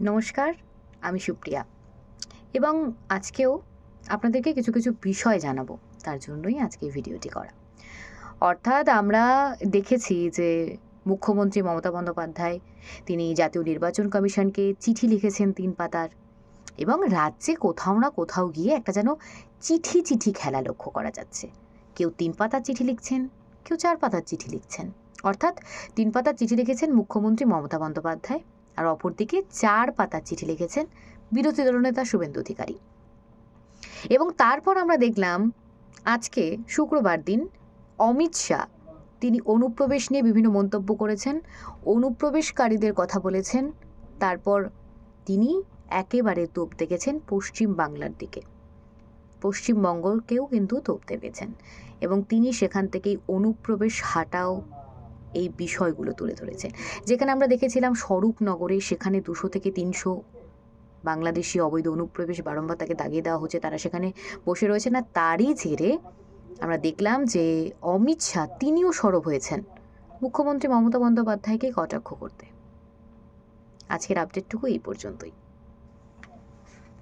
নমস্কার, আমি সুপ্রিয়া এবং আজকেও আপনাদেরকে কিছু কিছু বিষয় জানাবো। তার জন্যই আজকে এই ভিডিওটি করা। অর্থাৎ আমরা দেখেছি যে মুখ্যমন্ত্রী মমতা বন্দ্যোপাধ্যায় তিনি জাতীয় নির্বাচন কমিশনকে চিঠি লিখেছেন ৩ পাতার এবং রাজ্যে কোথাও না কোথাও গিয়ে একটা যেন চিঠি চিঠি খেলা লক্ষ্য করা যাচ্ছে। কেউ ৩ পাতার চিঠি লিখছেন, কেউ ৪ পাতার চিঠি লিখছেন। অর্থাৎ ৩ পাতার চিঠি লিখেছেন মুখ্যমন্ত্রী মমতা বন্দ্যোপাধ্যায়, আর অপরদিকে ৪ পাতার চিঠি লিখেছেন বিরোধী দলনেতা শুভেন্দু অধিকারী। এবং তারপর আমরা দেখলাম আজকে শুক্রবার দিন অমিত শাহ তিনি অনুপ্রবেশ নিয়ে বিভিন্ন মন্তব্য করেছেন, অনুপ্রবেশকারীদের কথা বলেছেন। তারপর তিনি একেবারে তোপ দেখেছেন পশ্চিম বাংলার দিকে, পশ্চিমবঙ্গকেও কিন্তু তোপ দেবেছেন এবং তিনি সেখান থেকেই অনুপ্রবেশ হাটাও এই বিষয়গুলো তুলে ধরেছেন। যেখানে আমরা দেখেছিলাম স্বরূপনগরে সেখানে 200 থেকে 300 বাংলাদেশি অবৈধ অনুপ্রবেশ বারংবার তাকে দাগিয়ে দেওয়া হচ্ছে, তারা সেখানে বসে রয়েছে না। তারই জেরে আমরা দেখলাম যে অমিত শাহ তিনিও সরব হয়েছেন মুখ্যমন্ত্রী মমতা বন্দ্যোপাধ্যায়কে কটাক্ষ করতে। আজকের আপডেটটুকু এই পর্যন্তই।